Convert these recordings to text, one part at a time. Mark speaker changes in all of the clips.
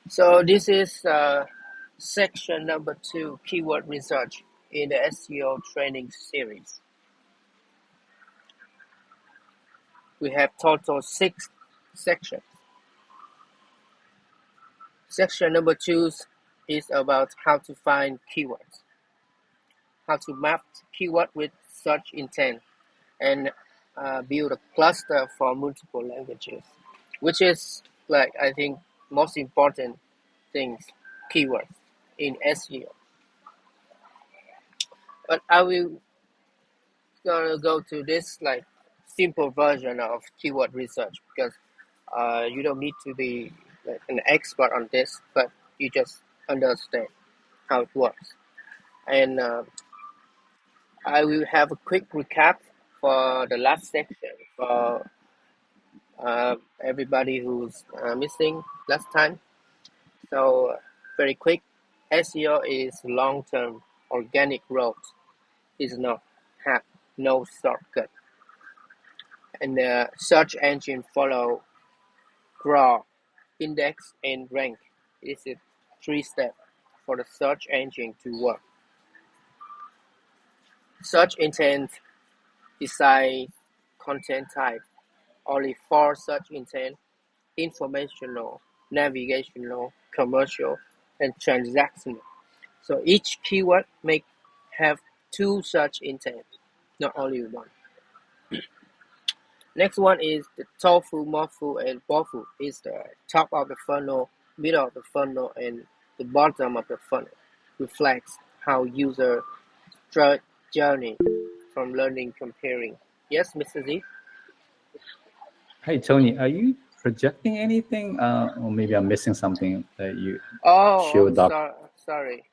Speaker 1: So this is section number 2, keyword research in the SEO training series. We have total 6 sections. Section number 2 is about how to find keywords, how to map keyword with search intent, and build a cluster for multiple languages, which is I think most important things, keywords in SEO. But I will gonna go to this simple version of keyword research because you don't need to be an expert on this, but you just understand how it works. And I will have a quick recap for the last section for everybody who's missing last time. So very quick, SEO is long-term organic growth. Is not have no shortcut. And the search engine follow crawl, index, and rank. It's a 3-step for the search engine to work. Search intent, design, content type. Only 4 search intent: informational, navigational, commercial, and transactional. So each keyword may have 2 search intent, not only one. Next one is the tofu, morpho, and bofu. Is the top of the funnel, middle of the funnel, and the bottom of the funnel. Reflects how user journey from learning comparing. Yes, Mr. Z?
Speaker 2: Hey, Tony, are you projecting anything? Or maybe I'm missing something that you
Speaker 1: Oh,
Speaker 2: showed up.
Speaker 1: sorry.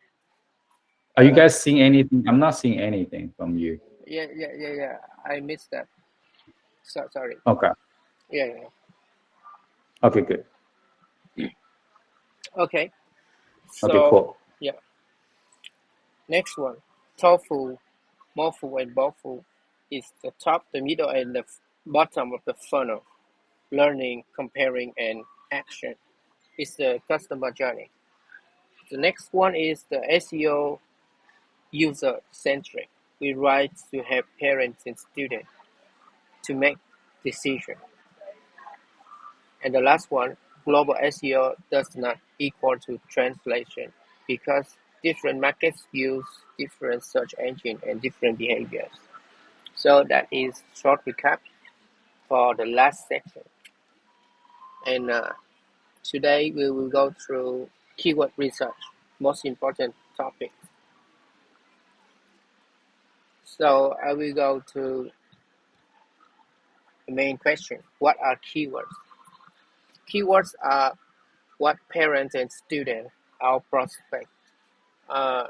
Speaker 2: Are you guys seeing anything? I'm not seeing anything from you.
Speaker 1: Yeah. I missed that. Sorry.
Speaker 2: Okay.
Speaker 1: Yeah.
Speaker 2: Okay, good.
Speaker 1: Okay.
Speaker 2: Okay,
Speaker 1: So,
Speaker 2: cool.
Speaker 1: yeah. Next one. Tofu, morpho, and bofu is the top, the middle, and the bottom of the funnel. Learning, comparing, and action is the customer journey. The next one is the SEO user-centric. We write to help parents and students to make decisions. And the last one, global SEO does not equal to translation because different markets use different search engine and different behaviors. So that is short recap for the last section. And today we will go through keyword research, most important topic. So I will go to the main question. What are keywords? Keywords are what parents and students, our prospects, uh,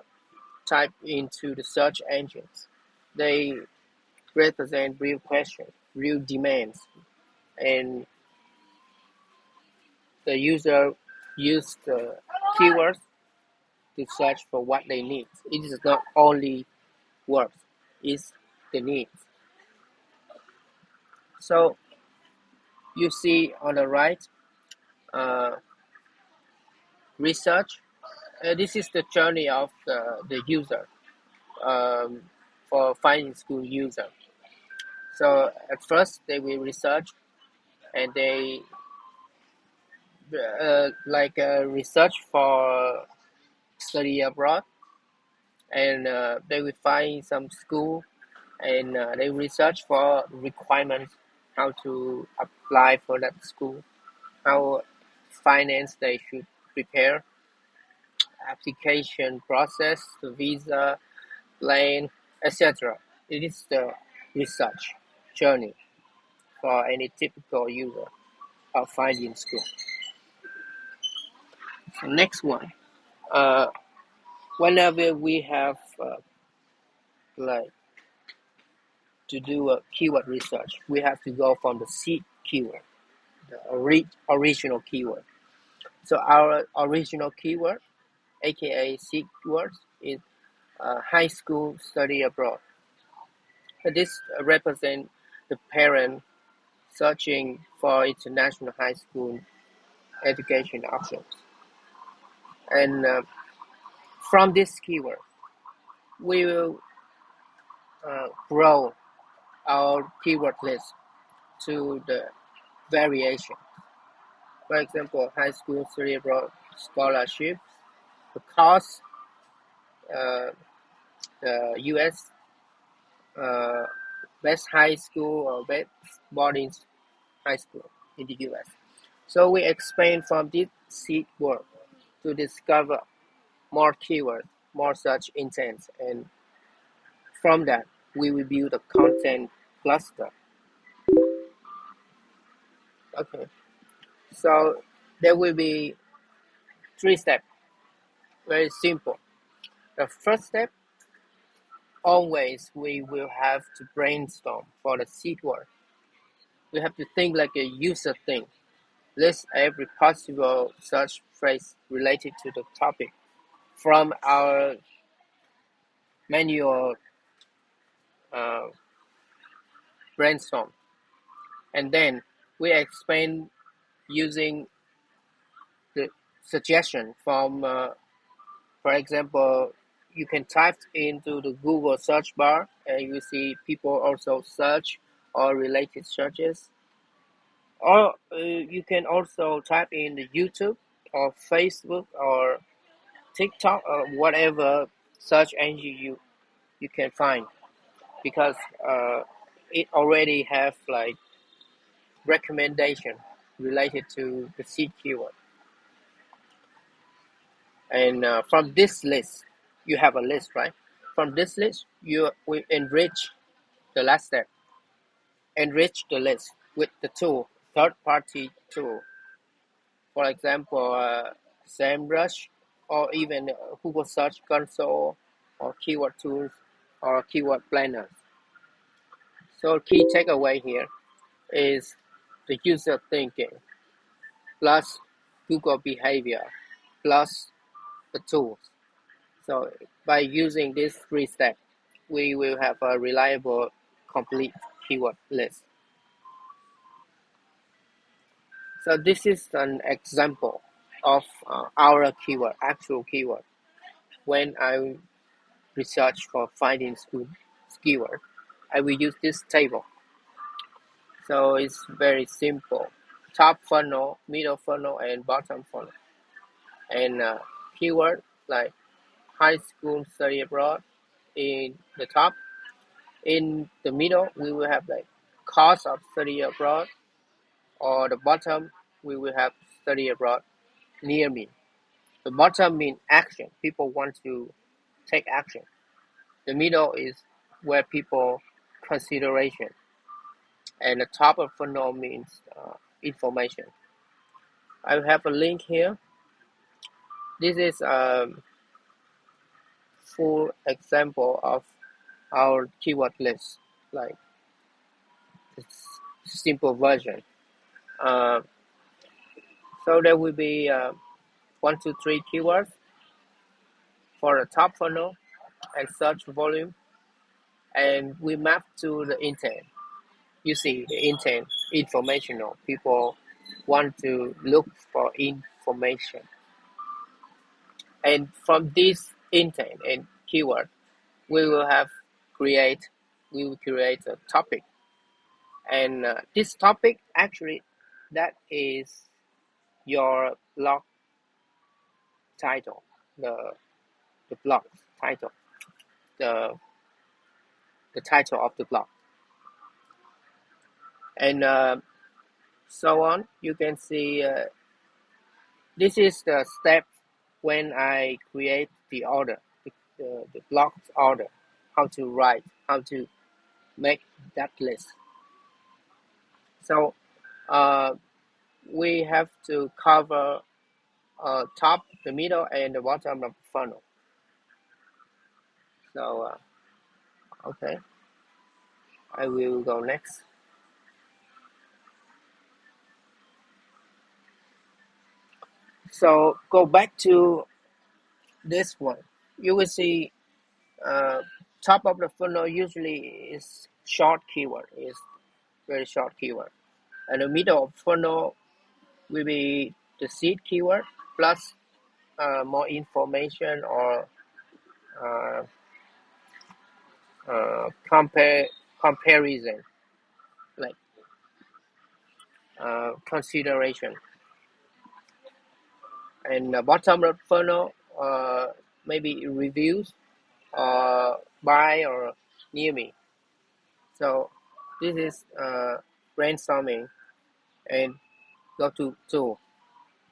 Speaker 1: type into the search engines. They represent real questions, real demands, and the user use the keywords to search for what they need. It is not only words, it's the needs. So you see on the right, uh, research. This is the journey of the user um, for finding school user. So at first they will research and they research for study abroad, and they will find some school, and they research for requirements, how to apply for that school, how finance they should prepare, application process, the visa, plane, etc. It is the research journey for any typical user of finding school. So next one, whenever we have like to do a keyword research, we have to go from the seed keyword, the original keyword. So our original keyword, aka seed keywords, is high school study abroad. This represents the parent searching for international high school education options. And from this keyword, we will grow our keyword list to the variation. For example, high school cerebral scholarship, the cost, uh, the U.S. Uh, best high school or best boarding high school in the U.S. So we expand from this seed word to discover more keywords, more search intents, and from that we will build a content cluster. Okay, so there will be 3 steps, very simple. The first step, always we will have to brainstorm for the seed word. We have to think like a user thinks. List every possible search phrase related to the topic from our manual uh, brainstorm, and then we expand using the suggestion from, for example, you can type into the Google search bar and you see people also search or related searches. Or you can also type in the YouTube or Facebook or TikTok or whatever search engine you can find, because it already have like recommendation related to the seed keyword. And from this list, you have a list, right? From this list, you will enrich the last step. Enrich the list with the tool, third-party tool. For example, SEMrush or even Google Search Console or keyword tools or keyword planners. So key takeaway here is the user thinking plus Google behavior plus the tools. So by using these 3 steps, we will have a reliable, complete keyword list. So this is an example of our keyword, actual keyword. When I research for finding keyword, I will use this table. So it's very simple. Top funnel, middle funnel, and bottom funnel. And keyword like high school study abroad in the top. In the middle, we will have like cost of study abroad, or the bottom, we will have study abroad near me. The bottom means action. People want to take action. The middle is where people consideration, and the top of funnel means information. I have a link here. This is a full example of our keyword list, like it's simple version. Uh, so there will be 1, 2, 3 keywords for the top funnel and search volume, and we map to the intent. You see the intent, informational. People want to look for information, and from this intent and keyword, we will have create. We will create a topic, and this topic actually that is your blog title, the blog title, the the title of the blog, and so on. You can see this is the step when I create the order, the blog order, how to write, how to make that list. So uh, we have to cover top, the middle, and the bottom of the funnel. So okay, I will go next. So go back to this one. You will see top of the funnel usually is short keyword, is very short keyword, and the middle of funnel will be the seed keyword plus more information or comparison, like consideration. And the bottom of funnel, maybe reviews, buy or near me. So this is brainstorming, and go to tool.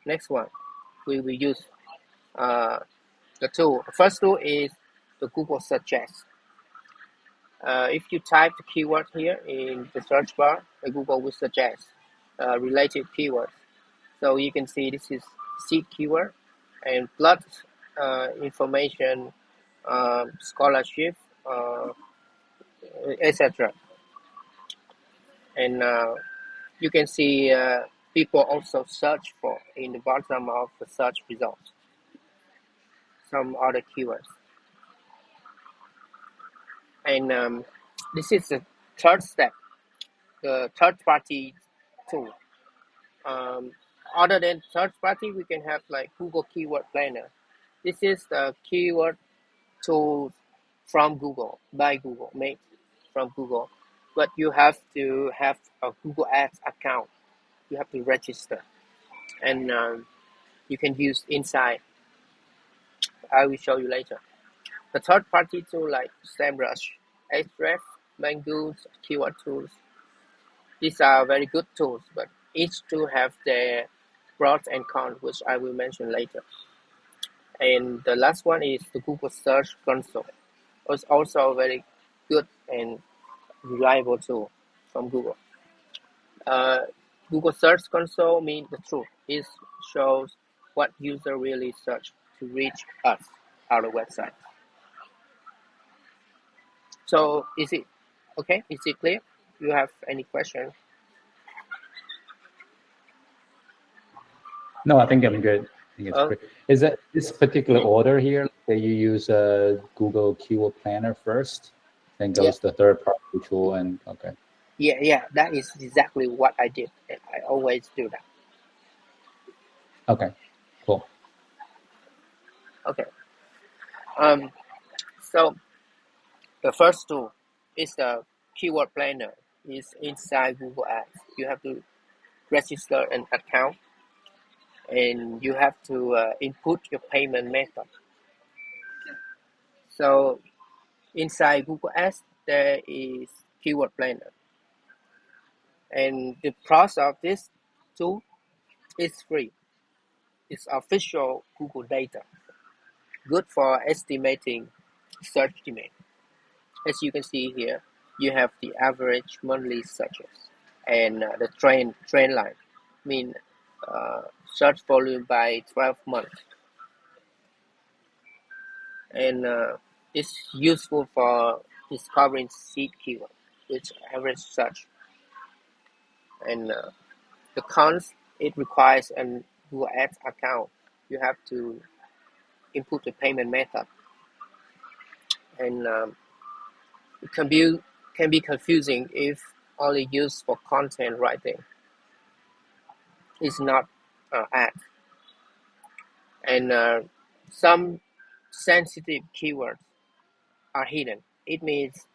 Speaker 1: Next one, we will use the tool. The first tool is the Google Suggest. If you type the keyword here in the search bar, the Google will suggest related keywords. So you can see this is seed keyword and blood information, scholarship, etc. And you can see people also search for in the bottom of the search results some other keywords. And this is the third step, the third party tool. Other than third party, we can have like Google Keyword Planner. This is the keyword tool from Google, by Google, made from Google. But you have to have a Google Ads account. You have to register. And you can use inside. I will show you later. The third party tool like SEMrush, Ahrefs, Mongoose, keyword tools. These are very good tools, but each tool have their pros and cons, which I will mention later. And the last one is the Google Search Console. It's also a very good and reliable tool from Google. Google Search Console means the truth. It shows what user really search to reach us, our website. So is it okay? Is it clear? Do you have any questions?
Speaker 2: No, I think I'm good. I think it's
Speaker 1: Oh,
Speaker 2: great. Is that this particular order here that you use a Google Keyword Planner first, then
Speaker 1: yeah,
Speaker 2: goes the third party tool, and okay.
Speaker 1: yeah. That is exactly what I did. I always do that.
Speaker 2: Okay, cool.
Speaker 1: Okay. So the first tool is the keyword planner. Is inside Google Ads. You have to register an account, and you have to input your payment method. So inside Google Ads, there is keyword planner, and the price of this tool is free. It's official Google data, good for estimating search demand. As you can see here, you have the average monthly searches and the trend line, mean search volume by 12 months, and it's useful for discovering seed keywords, which average search. And the cons, it requires an Google Ads account. You have to input the payment method, and it can be confusing if only used for content writing. It's not ads. And some sensitive keywords are hidden. It means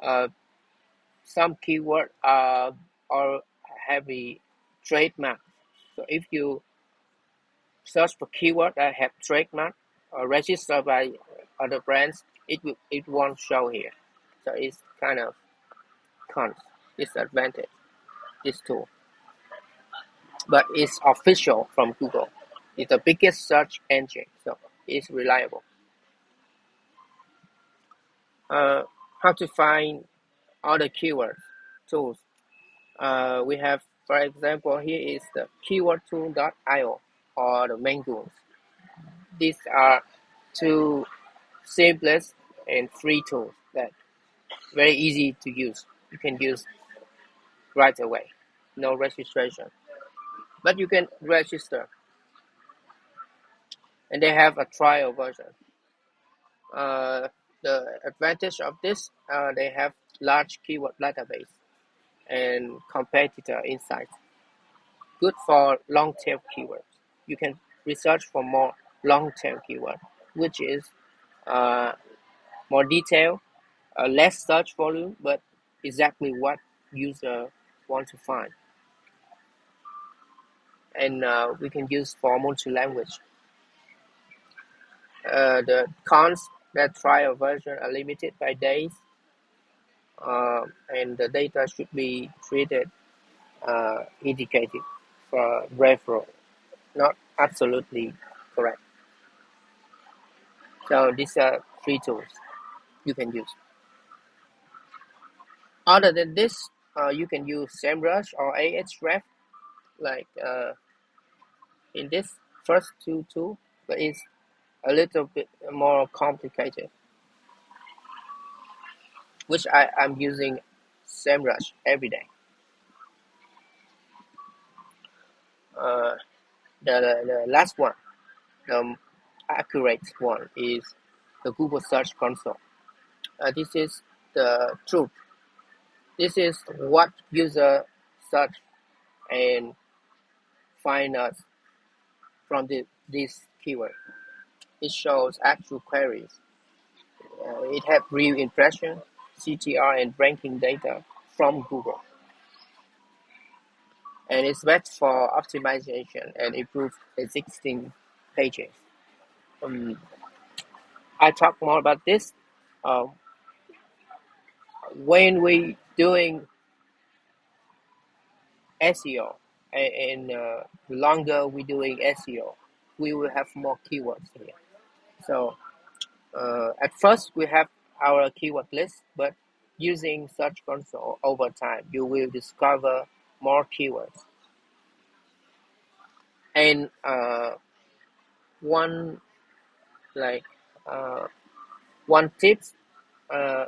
Speaker 1: uh, some keywords are heavy trademark. So if you search for keyword that have trademark or registered by other brands, it won't show here. So it's kind of cons, disadvantage, this tool. But it's official from Google. It's the biggest search engine, so it's reliable. How to find other keywords tools? We have, for example, here is the keywordtool.io or the Mangoons. These are two simplest and free tools that very easy to use. You can use right away, no registration. But you can register, and they have a trial version. Uh, the advantage of this, they have large keyword database and competitor insights. Good for long tail keywords. You can research for more long-tail keyword, which is more detailed, less search volume, but exactly what user want to find. And we can use for multi-language. The cons that trial version are limited by days, and the data should be treated indicated for referral, not absolutely correct. So these are three tools you can use. Other than this, you can use SEMrush or Ahrefs, like in this first two tools, but it's a little bit more complicated, which I'm using SEMrush every day. Uh, the last one, the accurate one, is the Google Search Console. This is the truth. This is what user search and find us from this keyword. It shows actual queries. It has real impression, CTR, and ranking data from Google. And it's best for optimization and improve existing pages. I talk more about this uh, when we doing SEO, and the longer we doing SEO, we will have more keywords here. So at first we have our keyword list, but using Search Console over time, you will discover more keywords. And one like one tip, uh,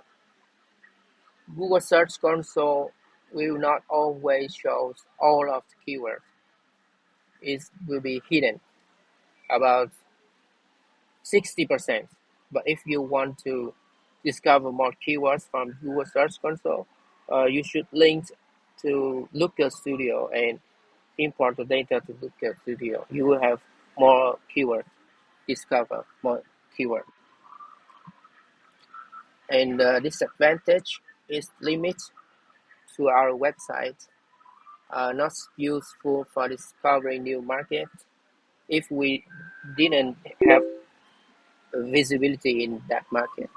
Speaker 1: Google Search Console will not always show all of the keywords. It will be hidden about 60%. But if you want to discover more keywords from Google Search Console, you should link to Looker Studio and import the data to Looker Studio. You will have more keywords, discover more keywords. And the disadvantage is limits to our website, not useful for discovering new markets if we didn't have visibility in that market.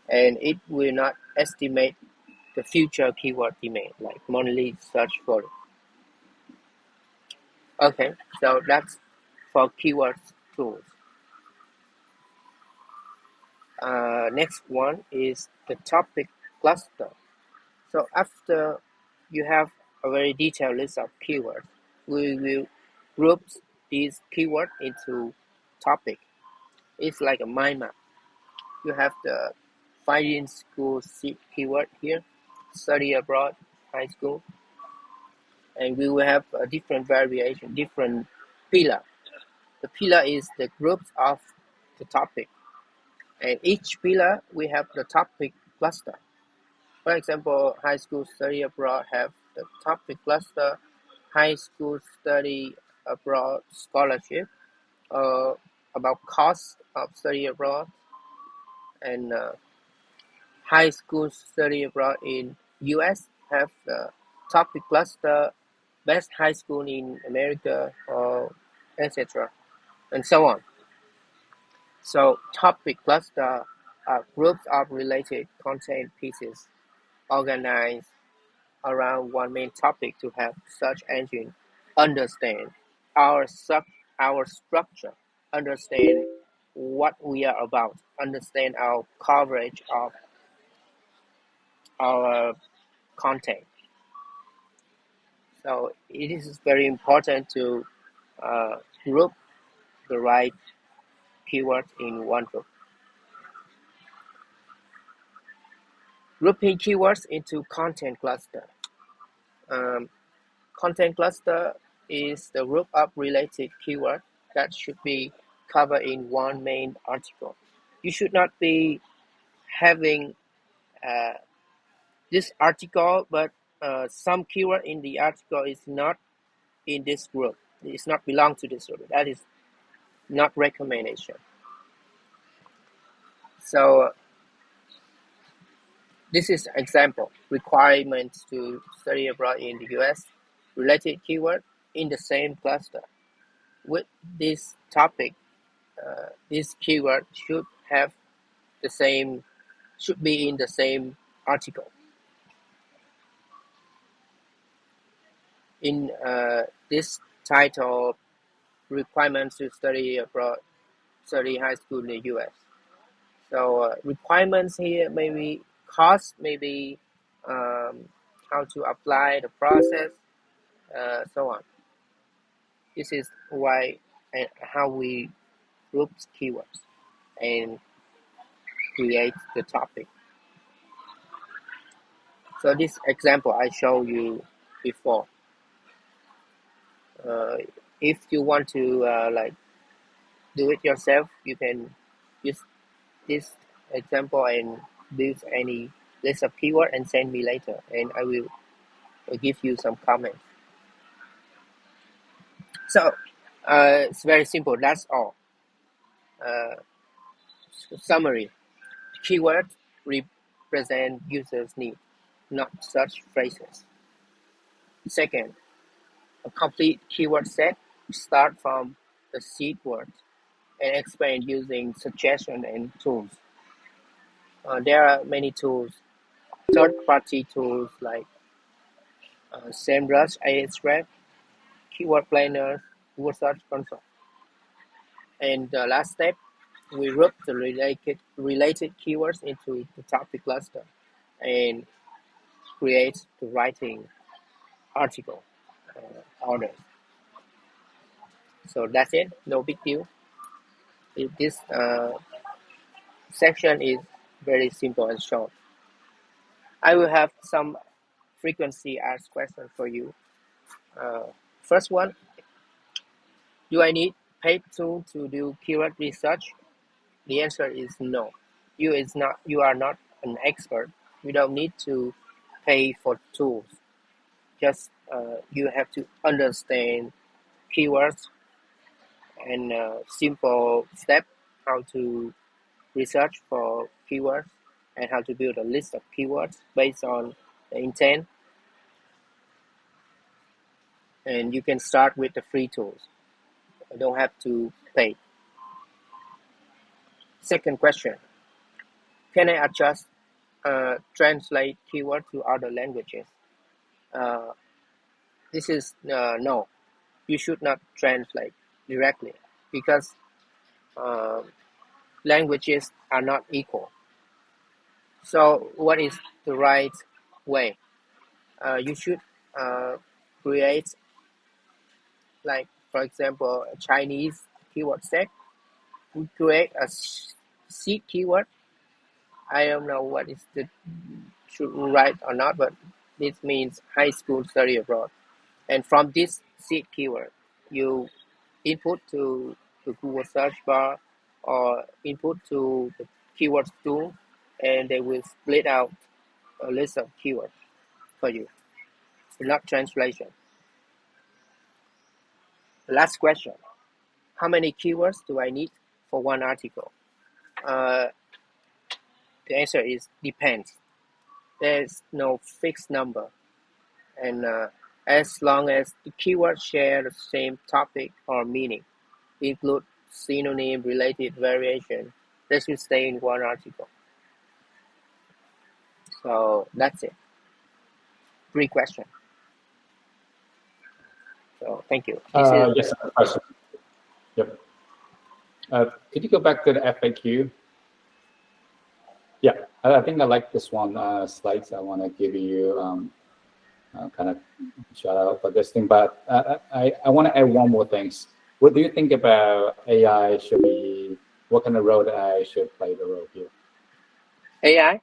Speaker 1: And it will not estimate the future keyword demand, like monthly search volume. Okay, so that's for keywords tools. Next one is the topic cluster. So after you have a very detailed list of keywords, we will group these keywords into topic. It's like a mind map. You have the finding school keyword here, study abroad, high school, and we will have a different variation, different pillar. The pillar is the groups of the topic, and each pillar we have the topic cluster. For example, high school study abroad have the topic cluster, high school study abroad scholarship, about cost of study abroad, and high school study abroad in US have the topic cluster, best high school in America, or etc. and so on. So topic cluster are groups of related content pieces organized around one main topic to help search engine understand our our structure, understand what we are about, understand our coverage of our content. So it is very important to group the right keywords in one group. Grouping keywords into content cluster. Um, Content cluster is the group of related keywords that should be covered in one main article. You should not be having uh, this article, but some keyword in the article is not in this group. It's not belong to this group. That is not recommendation. So this is example requirements to study abroad in the US. Related keyword in the same cluster. With this topic, this keyword should be in the same article. In this title, requirements to study abroad, study high school in the US. So requirements here maybe cost, maybe how to apply the process, so on. This is why and how we group keywords and create the topic. So this example I showed you before. Uh, if you want to like do it yourself, you can use this example and build any list of keyword and send me later, and I will give you some comments. So it's very simple. That's all. Uh, Summary: keywords represent users' need, not search phrases. Second, a complete keyword set start from the seed word and expand using suggestion and tools. There are many tools, third-party tools like SEMrush, Ahrefs, keyword planners, keyword search console. And the last step, we group the related keywords into the topic cluster and create the writing article orders. So that's it. No big deal. This section is very simple and short. I will have some frequency asked questions for you. First one, do I need paid tool to do keyword research? The answer is no. You are not an expert. You don't need to pay for tools. Just you have to understand keywords and simple step how to research for keywords and how to build a list of keywords based on the intent. And you can start with the free tools. You don't have to pay. Second question, can I adjust translate keyword to other languages? Uh, this is no. You should not translate directly because uh, languages are not equal. So what is the right way? You should create, like for example, a Chinese keyword set. We create a seed keyword. I don't know what is the should right or not, but this means high school study abroad. And from this seed keyword, you input to the Google search bar or input to the keywords tool, and they will split out a list of keywords for you, not translation. Last question, how many keywords do I need for one article? Uh, the answer is depends. There's no fixed number, and as long as the keywords share the same topic or meaning, include synonym related variation, they should stay in one article. So that's it. 3 questions. So thank you. This is
Speaker 2: Yes, I have a question. Yep. Could you go back to the FAQ? Yeah, I think I like this one slides. I want to give you kind of shout out for this thing, but I want to add one more thing. What do you think about AI should be, what kind of role AI should play the role here?
Speaker 1: AI.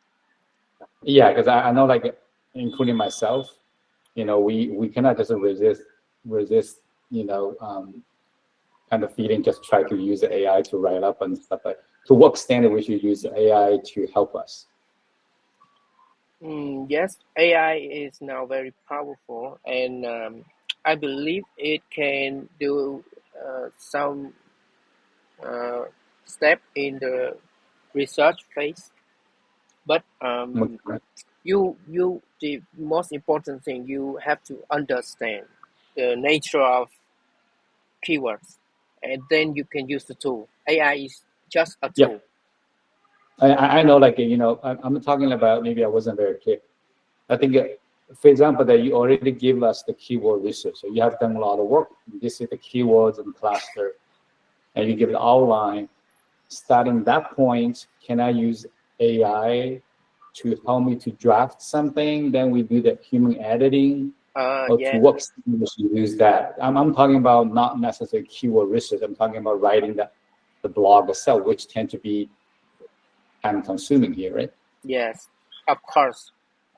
Speaker 2: Yeah, because I know, like, including myself, we cannot just resist, kind of feeling, just try to use the AI to write up and stuff. Like, to what extent we should use AI to help us?
Speaker 1: Yes, AI is now very powerful, and I believe it can do some step in the research phase. But
Speaker 2: Okay.
Speaker 1: the most important thing, you have to understand the nature of keywords, and then you can use the tool. AI is just a
Speaker 2: Yeah,
Speaker 1: tool.
Speaker 2: I know, like, I'm talking about, maybe I wasn't very clear. I think, for example, that you already give us the keyword research. So you have done a lot of work. This is the keywords and cluster, and you give it outline. Starting that point, can I use AI to help me to draft something? Then we do the human editing, or to
Speaker 1: Yeah,
Speaker 2: what extent we should use that? I'm talking about not necessarily keyword research. I'm talking about writing the blog itself, which tend to be time consuming here, right?
Speaker 1: yes, of course.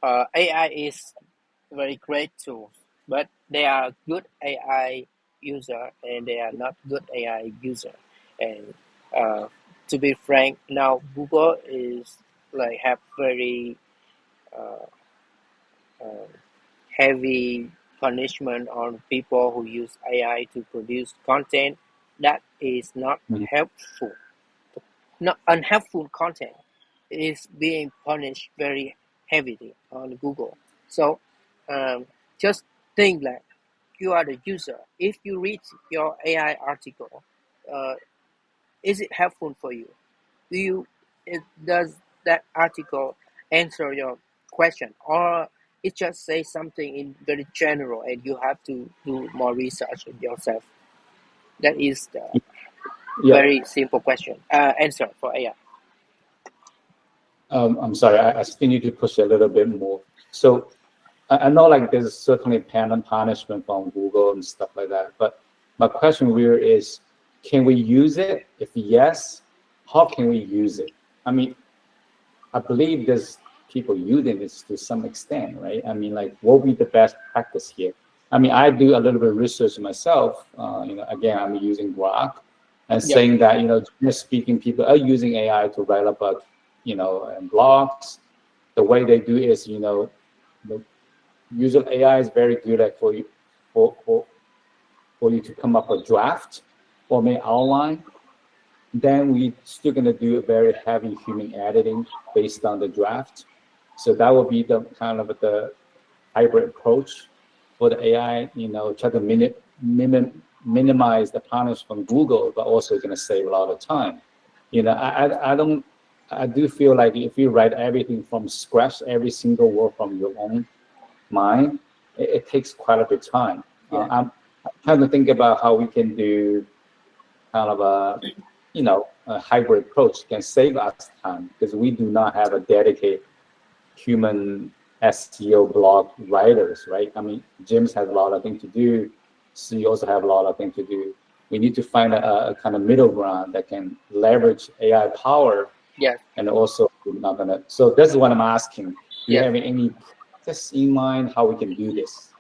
Speaker 1: AI is very great tool, but they are good AI user and they are not good AI user. And uh, to be frank, now Google is like have very uh, uh, heavy punishment on people who use AI to produce content that is not
Speaker 2: Mhm.
Speaker 1: helpful. Not unhelpful content is being punished very heavily on Google. So um, just think that you are the user. If you read your AI article, uh, is it helpful for you? Do you does that article answer your question, or it just says something in very general, and you have to do more research yourself? That is the
Speaker 2: Yeah.
Speaker 1: very simple question answer for AI.
Speaker 2: I'm sorry. I still need to push a little bit more. So I know, like, there's certainly punishment from Google and stuff like that. But my question really is, can we use it? If yes, how can we use it? I mean, I believe there's people using this to some extent, right? I mean, like, what would be the best practice here? I mean, I do a little bit of research myself. Again, I'm using Grok and
Speaker 1: Yep.
Speaker 2: saying that, just speaking, people are using AI to write up blogs. The way they do is, the usual AI is very good at for you, for you to come up a draft or make outline. Then we still gonna do a very heavy human editing based on the draft. So that will be the kind of the hybrid approach for the AI. Try to minimize the punishment from Google, but also gonna save a lot of time. I don't. I do feel like if you write everything from scratch, every single word from your own mind, it takes quite a bit of time.
Speaker 1: Yeah.
Speaker 2: I'm trying to think about how we can do kind of a hybrid approach can save us time, because we do not have a dedicated human SEO blog writers, right? I mean, James has a lot of things to do. So you also have a lot of things to do. We need to find a kind of middle ground that can leverage AI power
Speaker 1: Yes.
Speaker 2: and also not gonna. So that's what I'm asking. Do you
Speaker 1: Yes.
Speaker 2: have any practice in mind how we can do this?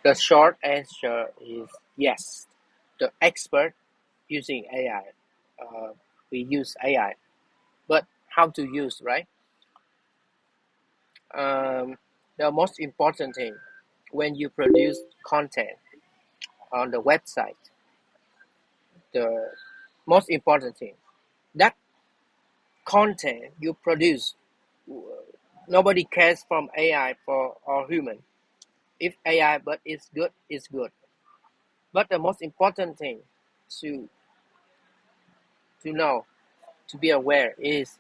Speaker 1: The short answer is yes. The expert using AI. We use AI, but how to use, right? The most important thing when you produce content on the website, the most important thing, that content you produce, nobody cares from AI for or human. If AI but it's good, it's good. But the most important thing to know, to be aware, is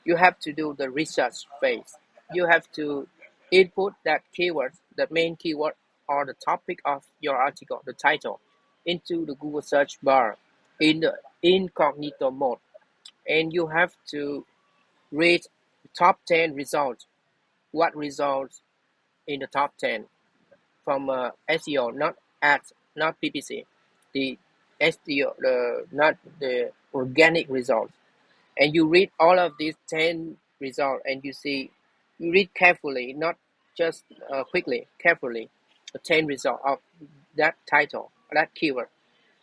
Speaker 1: you have to do the research phase. You have to input that keyword, the main keyword or the topic of your article, the title, into the Google search bar in the incognito mode. And you have to read top 10 results. What results in the top 10 from SEO, not ads, not PPC. The SEO, not the organic results. And you read all of these 10 results and you read carefully, not just quickly, carefully, the 10 results of that title, that keyword,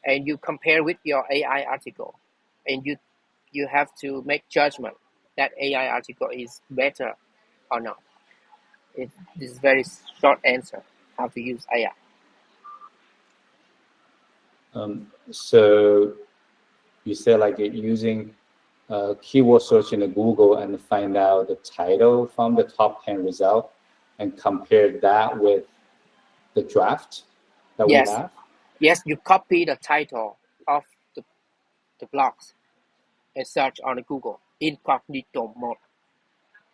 Speaker 1: and you compare with your AI article, and you have to make judgment that AI article is better or not. This is very short answer how to use AI.
Speaker 2: So you say like using keyword search in Google and find out the title from the top 10 result and compare that with the draft that we
Speaker 1: Yes,
Speaker 2: have?
Speaker 1: yes, you copy the title of the, the blogs and search on Google incognito mode,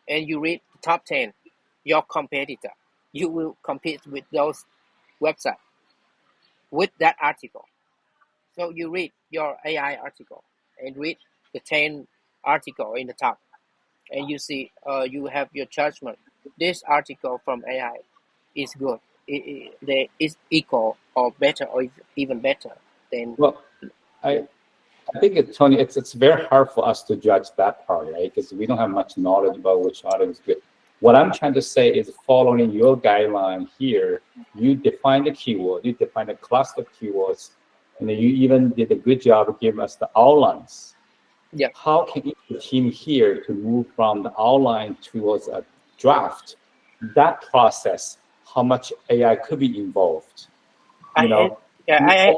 Speaker 1: and you read the top 10, your competitor. You will compete with those websites with that article. So you read your AI article and read the 10 article in the top, and you see you have your judgment. This article from AI is good. They is equal or better or even better than
Speaker 2: Well,
Speaker 1: yeah.
Speaker 2: I think Tony, it's very hard for us to judge that part, right? Because we don't have much knowledge about which article is good. What I'm trying to say is following your guideline here, you define the keyword, you define a cluster of keywords, and then you even did a good job of giving us the outlines.
Speaker 1: Yeah.
Speaker 2: How can each team here to move from the outline towards a draft? That process, how much AI could be involved?
Speaker 1: I
Speaker 2: You know,
Speaker 1: yeah I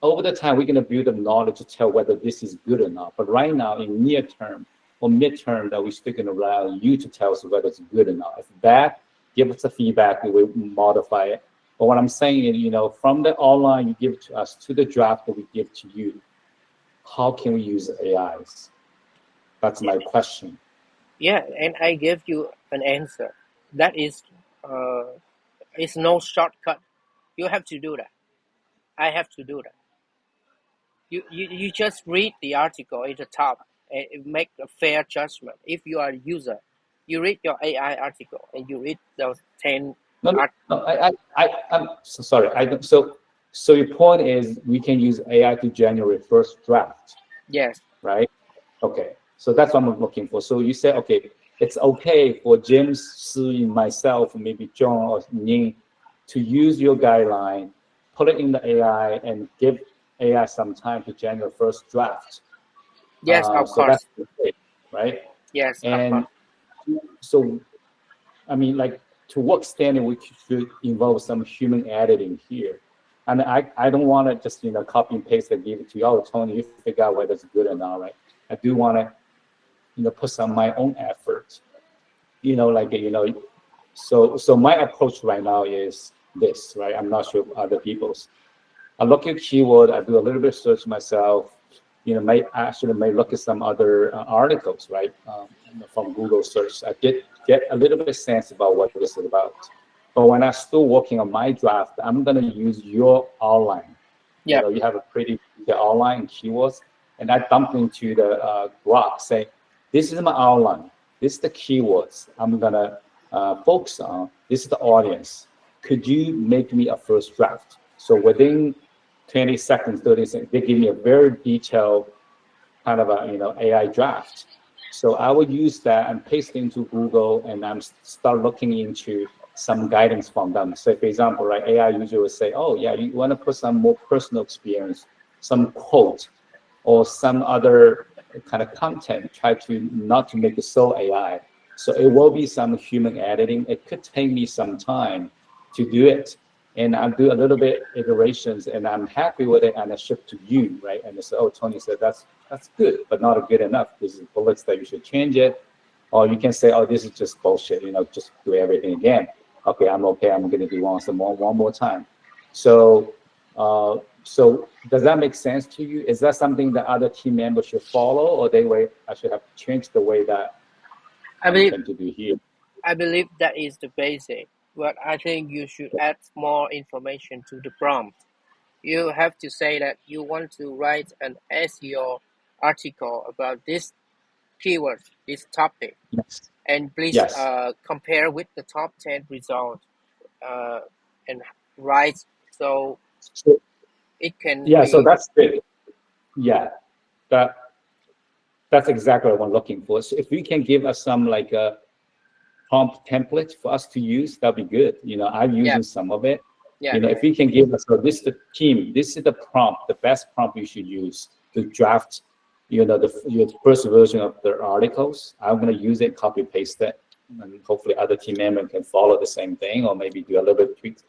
Speaker 2: over the time, we're going to build the knowledge to tell whether this is good or not. But right now, in near term or midterm, that we're still going to allow you to tell us whether it's good or not. If bad, give us the feedback, we will modify it. But what I'm saying is, from the online you give to us to the draft that we give to you, how can we use AIs? That's my question.
Speaker 1: yeah, and I give you an answer. That is, it's no shortcut. You have to do that. I have to do that. You just read the article at the top and make a fair judgment. If you are a user, you read your AI article and you read those 10
Speaker 2: No, no,
Speaker 1: art.
Speaker 2: no. I'm so sorry. I don't. So your point is we can use AI to generate first draft,
Speaker 1: Yes,
Speaker 2: right? Okay. So that's what I'm looking for. So you say, okay, it's okay for James, Sue, myself, maybe John or Ning to use your guideline, put it in the AI, and give AI some time to generate first draft.
Speaker 1: yes, of
Speaker 2: So that's
Speaker 1: course.
Speaker 2: okay, right?
Speaker 1: Yes, of course.
Speaker 2: And so I mean, like, to what extent we should involve some human editing here? And I don't want to just, copy and paste and give it to you. Oh, Tony, you figure out whether it's good or not, right? I do want to, put some my own effort, like, so my approach right now is this, right? I'm not sure other people's. I look at keyword, I do a little bit of search myself, may look at some other articles, right? From Google search. I get a little bit of sense about what this is about. But when I'm still working on my draft, I'm gonna use your outline.
Speaker 1: Yeah.
Speaker 2: You have a pretty the outline keywords, and I dump into the graph, say, this is my outline. This is the keywords I'm gonna focus on. This is the audience. Could you make me a first draft? So within 20 seconds, 30 seconds, they give me a very detailed kind of a AI draft. So I would use that and paste it into Google, and I'm start looking into some guidance from them. So for example, right, AI usually will say, oh yeah, you want to put some more personal experience, some quote, or some other kind of content. Try to not to make it so AI. So it will be some human editing. It could take me some time to do it, and I'll do a little bit iterations, and I'm happy with it, and I ship to you, right? And they say, oh, Tony said that's good, but not good enough. This is bullets that you should change it, or you can say, oh, this is just bullshit. Just do everything again. Okay, I'm okay. I'm going to do one more time. So, so does that make sense to you? Is that something that other team members should follow, or I should have changed the way that
Speaker 1: I
Speaker 2: I'm
Speaker 1: believe
Speaker 2: trying to do here?
Speaker 1: I believe that is the basic, but I think you should add more information to the prompt. You have to say that you want to write an SEO article about this keyword, this topic,
Speaker 2: Yes.
Speaker 1: and please
Speaker 2: Yes.
Speaker 1: compare with the top 10 results uh, and write so
Speaker 2: So,
Speaker 1: it can
Speaker 2: yeah. So
Speaker 1: be.
Speaker 2: that's it. Yeah. That that's exactly what I'm looking for. So if you can give us some like a prompt template for us to use, that'd be good. I'm
Speaker 1: Yeah,
Speaker 2: using some of it.
Speaker 1: yeah,
Speaker 2: If you can give us, so this is the team, this is the prompt, the best prompt you should use to draft, your first version of the articles. I'm going to use it, copy paste it, and hopefully other team members can follow the same thing, or maybe do a little bit tweaks.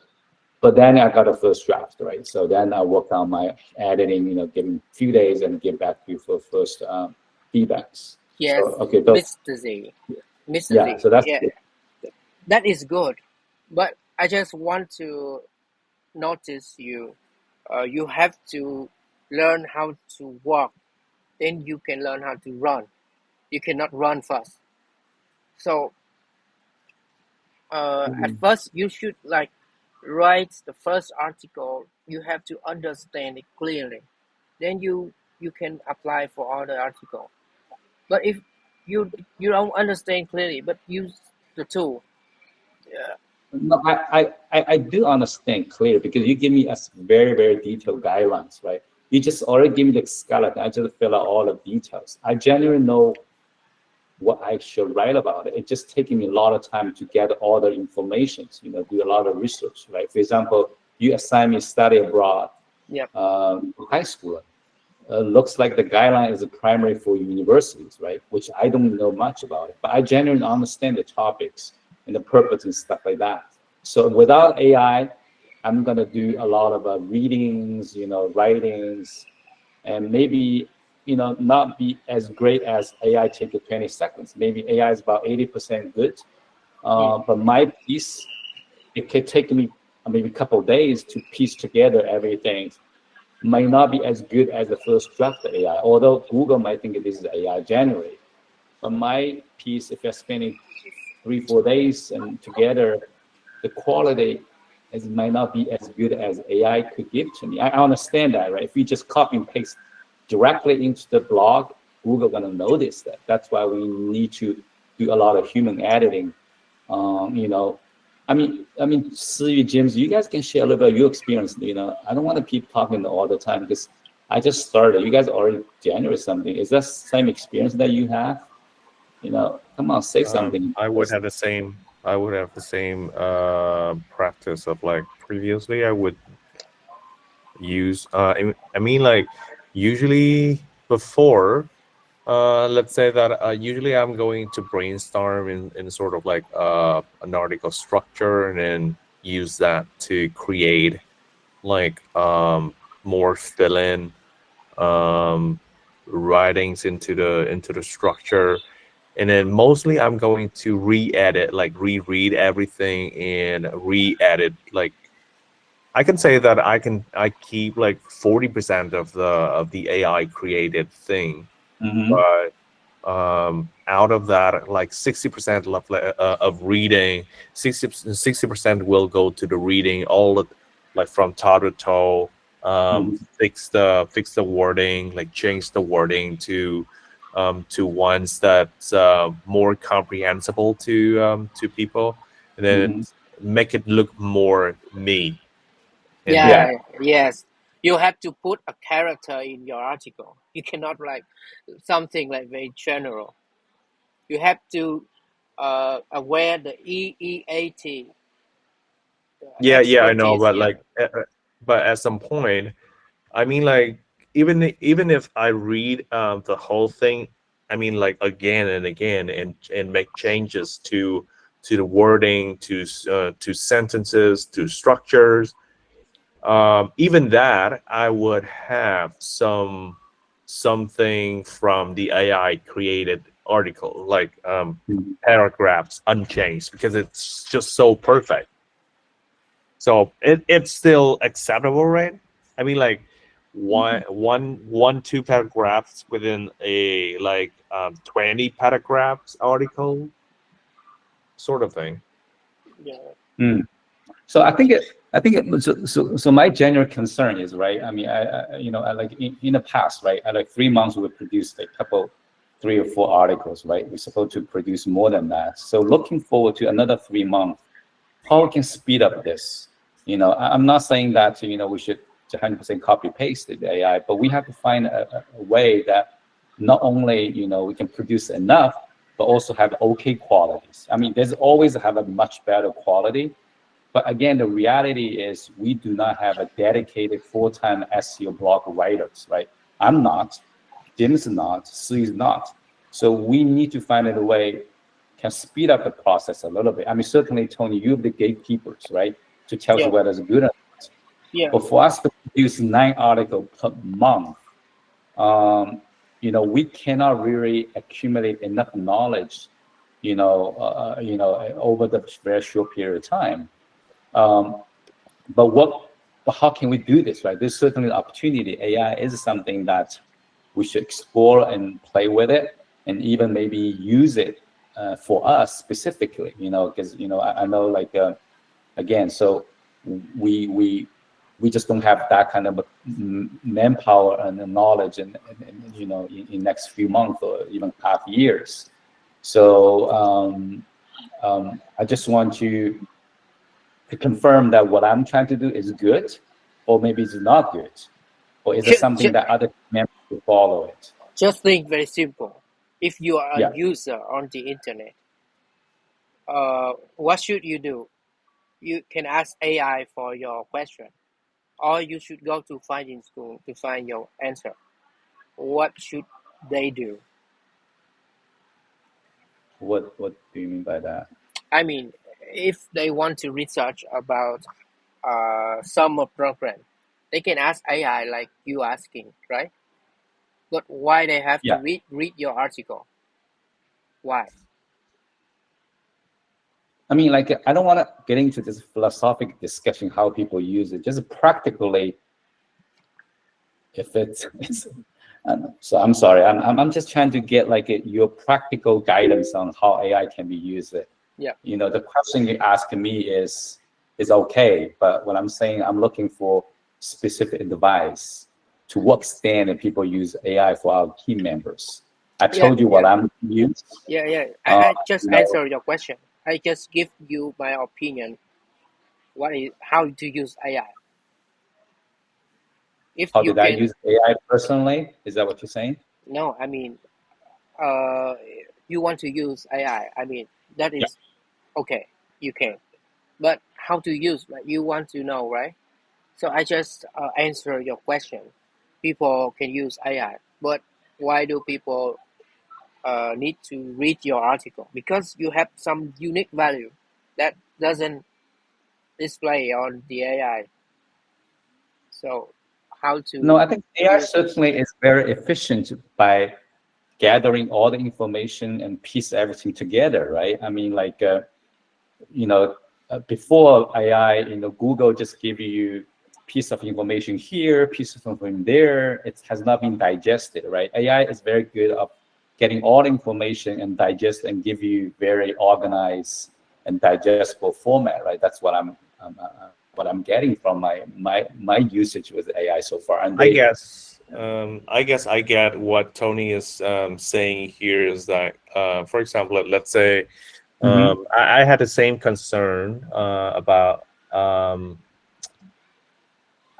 Speaker 2: But then I got a first draft, right? So then I work on my editing, giving a few days and get back to you for first feedbacks.
Speaker 1: Yes,
Speaker 2: So okay,
Speaker 1: Mr. Z. Mr.
Speaker 2: yeah,
Speaker 1: Z.
Speaker 2: so that's
Speaker 1: Yeah,
Speaker 2: good.
Speaker 1: that is good. But I just want to notice you. You have to learn how to walk, then you can learn how to run. You cannot run fast. So at
Speaker 2: Mhm.
Speaker 1: first you should like write the first article. You have to understand it clearly. Then you can apply for other article. But if you don't understand clearly, but use the tool. Yeah.
Speaker 2: No, I do understand clearly because you give me a very, very detailed guidelines, right? You just already give me the skeleton. I just fill out all the details. I generally know what I should write about it. It's just taking me a lot of time to get all the information, do a lot of research, right? For example, you assign me study abroad,
Speaker 1: Yep.
Speaker 2: high school. Looks like the guideline is a primary for universities, right? Which I don't know much about it, but I genuinely understand the topics and the purpose and stuff like that. So without AI, I'm gonna do a lot of readings, writings, and maybe not be as great as AI take 20 seconds. Maybe AI is about 80% good,
Speaker 1: Mm.
Speaker 2: but my piece it could take me maybe a couple of days to piece together everything. Might not be as good as the first draft of AI, although Google might think this is AI generated. But my piece, if you're spending 3-4 days and together, the quality might not be as good as AI could give to me. I understand that, right? If you just copy and paste directly into the blog, Google gonna notice that. That's why we need to do a lot of human editing. Um, you know, Siyu, James, you guys can share a little bit of your experience. I don't want to keep talking all the time because I just started. You guys already generated something. Is that same experience that you have? Come on, say something.
Speaker 3: I would have the same. I would have the same practice of like previously. I would use. I mean, like usually before. Let's say that usually I'm going to brainstorm in sort of like an article structure and then use that to create like more fill in um, writings into the structure, and then mostly I'm going to re-edit, like reread everything and re-edit. Like I can say that I keep like 40% of the AI created thing,
Speaker 2: Mm-hmm.
Speaker 3: but out of that, like 60% of reading, 60% will go to the reading, all the, like from top to toe,
Speaker 2: Mm-hmm.
Speaker 3: fix the wording, like change the wording to ones that's more comprehensible to people, and then
Speaker 2: Mm-hmm.
Speaker 3: make it look more me. And then
Speaker 2: Yeah.
Speaker 1: Yeah. Yes. You have to put a character in your article. You cannot like something like very general. You have to aware the EEAT, the
Speaker 3: yeah, I know,
Speaker 1: expertise.
Speaker 3: but
Speaker 1: Yeah.
Speaker 3: like, but at some point, I mean, like, even if I read the whole thing, I mean, like again and again, and make changes to the wording, to sentences, to structures. Even that, I would have something from the AI created article, like
Speaker 2: Mm-hmm.
Speaker 3: paragraphs unchanged, because it's just so perfect. So it's still acceptable, right? I mean, like two paragraphs within a like 20 paragraphs article sort of thing.
Speaker 1: Yeah.
Speaker 2: Mm. So so my general concern is, right. I mean, I like in the past, right. I like 3 months we produced a couple, 3 or 4 articles, right. We're supposed to produce more than that. So looking forward to another 3 months, how we can speed up this. I'm not saying that we should 100% copy paste the AI, but we have to find a way that not only we can produce enough, but also have okay qualities. I mean, there's always have a much better quality, but again, the reality is we do not have a dedicated full-time SEO blog writers, right? I'm not, Jim's not, Sui's not. So we need to find a way can speed up the process a little bit. I mean, certainly, Tony, you're the gatekeepers, right? to tell you
Speaker 1: Yeah.
Speaker 2: whether it's good or not.
Speaker 1: Yeah.
Speaker 2: But for us to produce 9 articles per month, we cannot really accumulate enough knowledge, over the very short period of time. Um, but how can we do this, right? There's certainly an opportunity. AI is something that we should explore and play with it, and even maybe use it for us specifically, because I know, like, again, so we just don't have that kind of manpower and the knowledge, and in next few months or even half years. So I just want to confirm that what I'm trying to do is good, or maybe it's not good, or is it something
Speaker 1: Just,
Speaker 2: that other members will follow it?
Speaker 1: just think very simple. If you are a
Speaker 2: Yeah.
Speaker 1: user on the internet, what should you do? You can ask AI for your question, or you should go to finding school to find your answer. What should they do?
Speaker 2: What do you mean by that?
Speaker 1: I mean, if they want to research about summer program, they can ask AI like you asking, right? But why they have to
Speaker 2: Yeah.
Speaker 1: read your article? Why?
Speaker 2: I mean, like, I don't want to get into this philosophical discussion how people use it. Just practically, if it's so I'm sorry. I'm just trying to get like your practical guidance on how AI can be used.
Speaker 1: Yeah.
Speaker 2: The question you ask me is okay, but what I'm saying, I'm looking for specific advice to what extent people use AI for our team members. I
Speaker 1: Yeah,
Speaker 2: told you what
Speaker 1: yeah,
Speaker 2: I'm used.
Speaker 1: yeah.
Speaker 2: Uh,
Speaker 1: I just
Speaker 2: you know,
Speaker 1: answer your question. I just give you my opinion. What is how to use AI? If
Speaker 2: how
Speaker 1: you
Speaker 2: did I
Speaker 1: can,
Speaker 2: use AI personally? Is that what you're saying?
Speaker 1: no, I mean, uh, you want to use AI. I mean, that
Speaker 2: Yeah.
Speaker 1: is okay. You can, but how to use? Like you want to know, right? So I just answer your question. People can use AI, but why do people need to read your article? Because you have some unique value that doesn't display on the AI. So how
Speaker 2: No,
Speaker 1: to
Speaker 2: I think AI
Speaker 1: use it?
Speaker 2: certainly is very efficient by gathering all the information and piece everything together, right? I mean, like, before AI, Google just give you piece of information here, piece of information there. It has not been digested, right? AI is very good at getting all the information and digest and give you very organized and digestible format, right? That's what I'm getting from my usage with AI so far, and
Speaker 3: I
Speaker 2: they.
Speaker 3: guess I get what Tony is saying here is that for example, let's say
Speaker 2: Mhm.
Speaker 3: I had the same concern about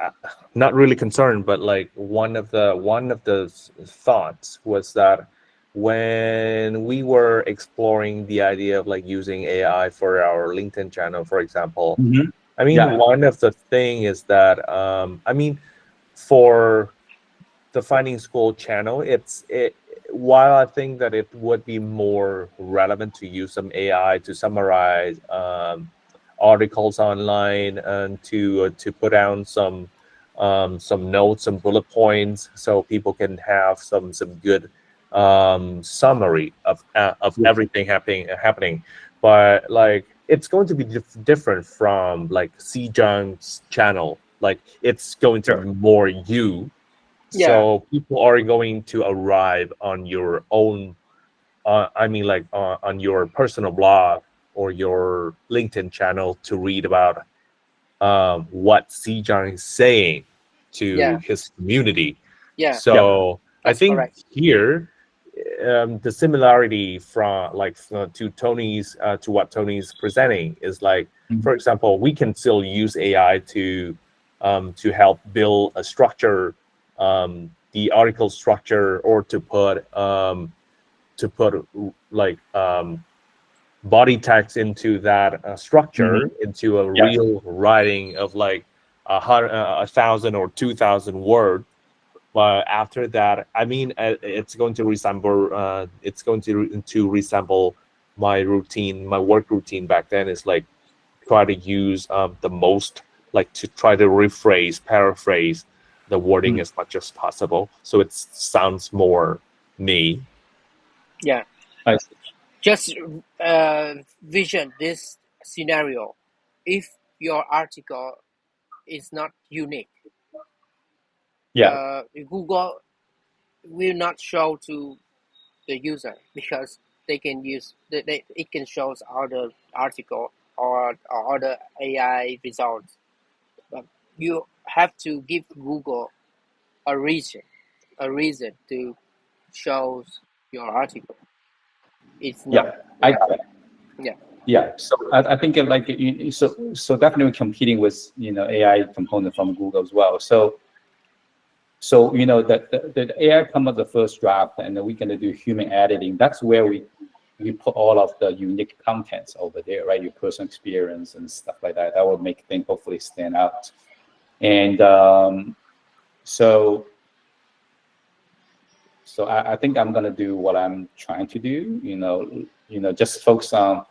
Speaker 3: uh, not really concerned, but like one of the thoughts was that when we were exploring the idea of like using AI for our LinkedIn channel, for example,
Speaker 2: Mhm.
Speaker 3: I mean,
Speaker 2: Yeah.
Speaker 3: one of the thing is that I mean, for the Finding School channel, while I think that it would be more relevant to use some AI to summarize articles online and to put down some notes, some bullet points, so people can have some good summary of
Speaker 2: Yeah.
Speaker 3: everything happening. But like it's going to be different from like Jung's channel. Like it's going to
Speaker 2: Sure.
Speaker 3: be more you,
Speaker 1: Yeah,
Speaker 3: so people are going to arrive on your own I mean like on your personal blog or your LinkedIn channel to read about what Sijang is saying to
Speaker 1: yeah,
Speaker 3: his community.
Speaker 1: yeah.
Speaker 2: Yeah.
Speaker 3: So I
Speaker 1: That's
Speaker 3: think
Speaker 1: correct.
Speaker 3: here the similarity to what Tony's presenting is like,
Speaker 2: Mhm.
Speaker 3: for example, we can still use AI to help build a structure, the article structure, or to put like body text into that
Speaker 2: Mhm.
Speaker 3: structure into a
Speaker 2: Yes.
Speaker 3: real writing of like 1,000 or 2,000 word. But after that, I mean, it's going to resemble my routine, my work routine back then. Is like try to use the most, like to try to paraphrase the wording as much as possible, so it sounds more me.
Speaker 1: Yeah.
Speaker 2: I see.
Speaker 1: Just vision this scenario. If your article is not unique,
Speaker 2: Yeah,
Speaker 1: Google will not show to the user because they can use it can show other article or other AI results. But you have to give Google a reason to show your article. It's not.
Speaker 2: yeah, I got it.
Speaker 1: Yeah.
Speaker 2: Yeah, so I think like so definitely competing with AI component from Google as well. So the AI come up the first draft, and then we're gonna do human editing. That's where we put all of the unique contents over there, right? Your personal experience and stuff like that. That will make things hopefully stand out. And so I think I'm gonna do what I'm trying to do. Just focus on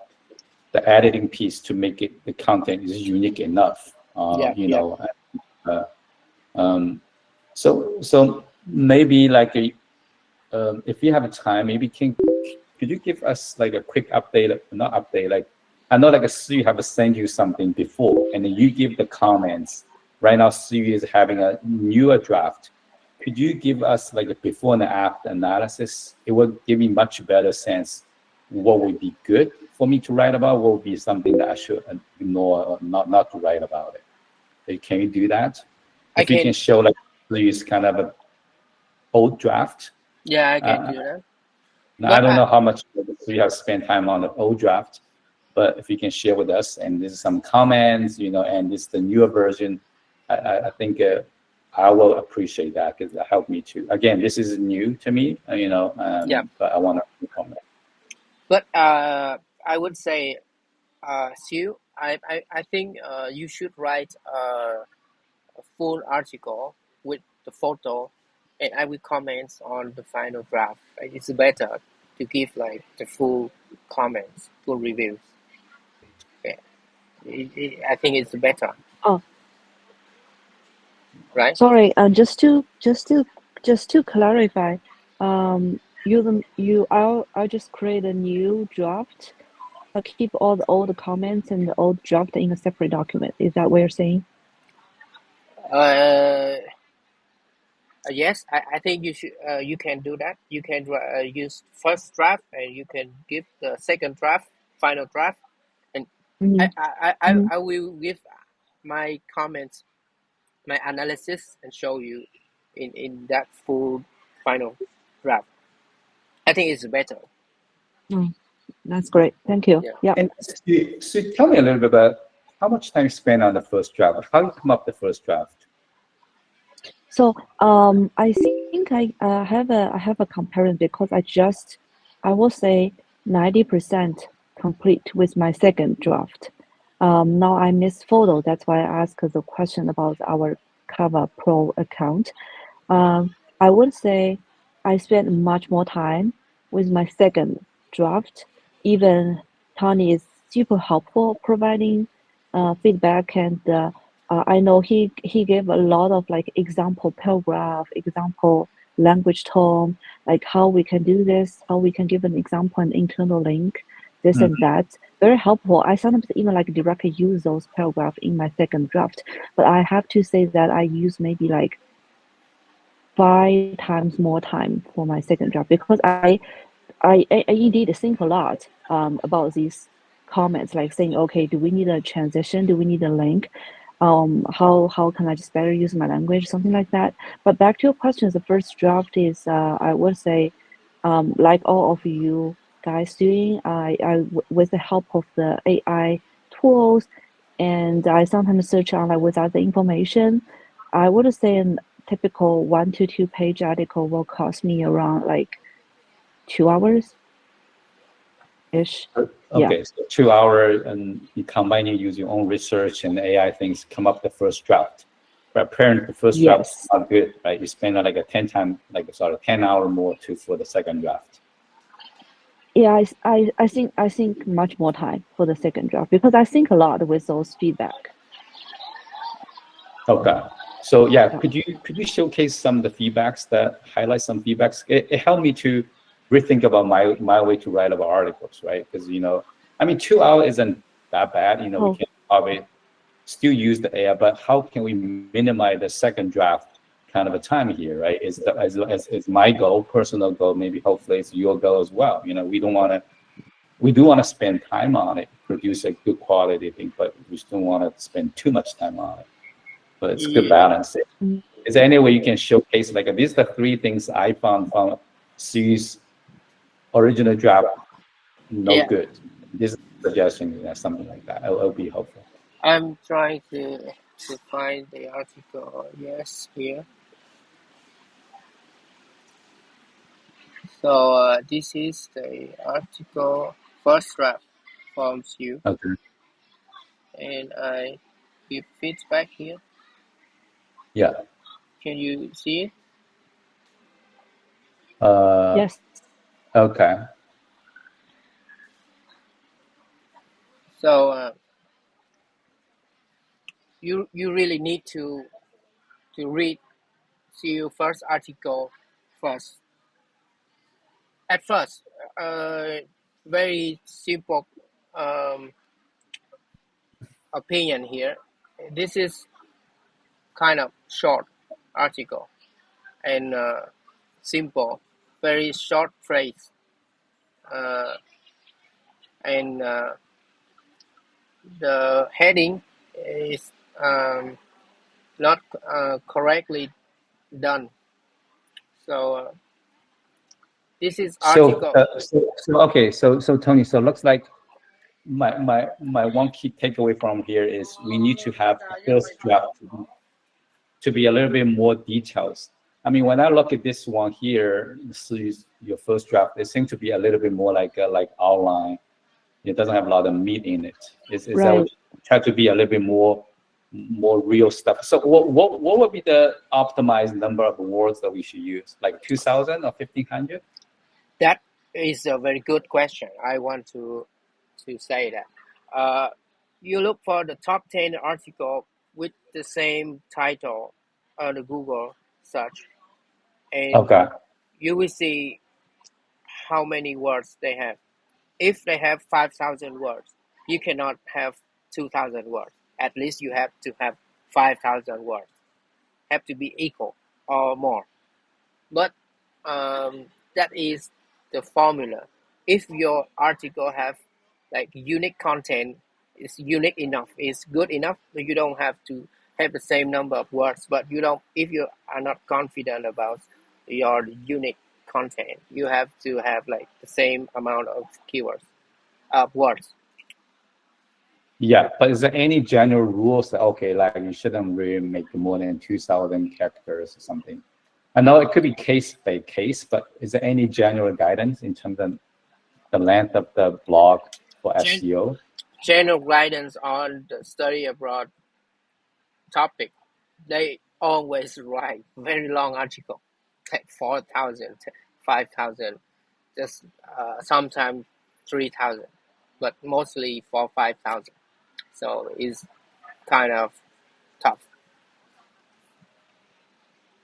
Speaker 2: the editing piece to make it the content is unique enough.
Speaker 1: Yeah. Yeah.
Speaker 2: Uh, um, so maybe like if you have time, maybe could you give us like a quick update? Not update, like I know like Sue have sent you something before, and then you give the comments. Right now, Sue is having a newer draft. Could you give us like a before and after analysis? It will give me much better sense what would be good for me to write about, what would be something that I should ignore or not to write about it. Can you do that?
Speaker 1: I
Speaker 2: If you can
Speaker 1: can.
Speaker 2: show like please kind of a old draft.
Speaker 1: Yeah, I can
Speaker 2: Uh,
Speaker 1: do that.
Speaker 2: Now, I
Speaker 1: But
Speaker 2: don't know how much you have spent time on the old draft, but if you can share with us, and there's some comments, and this is the newer version, I think I will appreciate that because that helped me too. Again, this is new to me,
Speaker 1: yeah.
Speaker 2: but I want to comment.
Speaker 1: But I would say, Sue, I think you should write a full article with the photo, and I will comment on the final draft. Right? It's better to give like the full comments, full reviews. Yeah. I think it's better,
Speaker 4: Oh,
Speaker 1: right?
Speaker 4: sorry. Just to clarify, I'll just create a new draft. I'll keep all the old comments and the old draft in a separate document. Is that what you're saying?
Speaker 1: Uh, yes, I think you should. You can do that. You can use first draft, and you can give the second draft, final draft, and
Speaker 4: Mm-hmm. Mm-hmm.
Speaker 1: I will give my comments, my analysis, and show you in that full final draft. I think it's better.
Speaker 4: Oh, that's great. Thank you.
Speaker 1: Yeah.
Speaker 4: Yeah.
Speaker 2: And so tell me a little bit about how much time you spent on the first draft. How you come up the first draft?
Speaker 4: So I think I have a comparison because I will say 90% complete with my second draft. Now I miss photo. That's why I asked the question about our Cover Pro account. I would say I spent much more time with my second draft. Even Tony is super helpful providing feedback, and I know he gave a lot of like example paragraph, example language tone, like how we can do this, how we can give an example and internal link, this and that. Very helpful. I sometimes even like directly use those paragraphs in my second draft, but I have to say that I use maybe like 5 times more time for my second draft because I indeed think a lot about these comments, like saying, okay, do we need a transition? Do we need a link? How can I just better use my language? Something like that. But back to your question, the first draft is I would say, like all of you guys doing, with the help of the AI tools, and I sometimes search online without the information. I would say a typical 1 to 2 page article will cost me around like 2 hours ish. Yeah.
Speaker 2: Okay, so 2 hours, and you combine it, use your own research and AI things, come up the first draft. But apparently, the first draft is
Speaker 4: Yes.
Speaker 2: not good, right? You spend like a 10 hour more for the second draft.
Speaker 4: Yeah, I think much more time for the second draft because I think a lot with those feedback.
Speaker 2: Okay. So yeah,
Speaker 4: Yeah.
Speaker 2: could you showcase some of the feedbacks that highlight some feedbacks? It helped me to rethink about my way to write about articles, right? Because I mean, 2 hours isn't that bad. We
Speaker 4: Oh,
Speaker 2: can probably still use the AI, but how can we minimize the second draft kind of a time here, right? Is my goal, personal goal, maybe hopefully it's your goal as well. We do want to spend time on it, produce a good quality thing, but we still want to spend too much time on it. But it's a good
Speaker 1: Yeah,
Speaker 2: balance.
Speaker 4: mm,
Speaker 2: Is there any way you can showcase like these are the three things I found from Sue's original draft no
Speaker 1: yeah.
Speaker 2: good. This is a suggestion, something like that. It'll be helpful.
Speaker 1: I'm trying to find the article. Yes, here. So this is the article first draft from you,
Speaker 2: Okay.
Speaker 1: and I give feedback here.
Speaker 2: Yeah.
Speaker 1: Can you see it?
Speaker 4: yes.
Speaker 2: Okay.
Speaker 1: So you really need to read your first article first. At first, very simple um, opinion here. This is kind of short article and simple, very short phrase, uh, and the heading is not correctly done. So this is
Speaker 2: So,
Speaker 1: article.
Speaker 2: okay. So Tony, so looks like my one key takeaway from here is we need to have the first draft to be a little bit more details. I mean, when I look at this one here, this is your first draft. It seems to be a little bit more like outline. It doesn't have a lot of meat in it. Is that
Speaker 4: Right.
Speaker 2: what you try to be a little bit more real stuff? So what would be the optimized number of words that we should use? Like 2,000 or 1,500?
Speaker 1: That is a very good question. I want to say that. You look for the top 10 article with the same title on the Google search, and
Speaker 2: Okay.
Speaker 1: you will see how many words they have. If they have 5,000 words, you cannot have 2,000 words. At least you have to have 5,000 words. Have to be equal or more. But that is the formula. If your article have like unique content, it's unique enough, it's good enough, you don't have to have the same number of words. But you don't, if you are not confident about your unique content, you have to have like the same amount of keywords, words.
Speaker 2: Yeah, but is there any general rules that okay, like you shouldn't really make more than 2,000 characters or something? I know it could be case by case, but is there any general guidance in terms of the length of the blog for
Speaker 1: Gen-
Speaker 2: SEO?
Speaker 1: General guidance on the study abroad topic, they always write very long article, like 4,000, 5,000, just sometimes 3,000, but mostly 5,000. So it's kind of tough.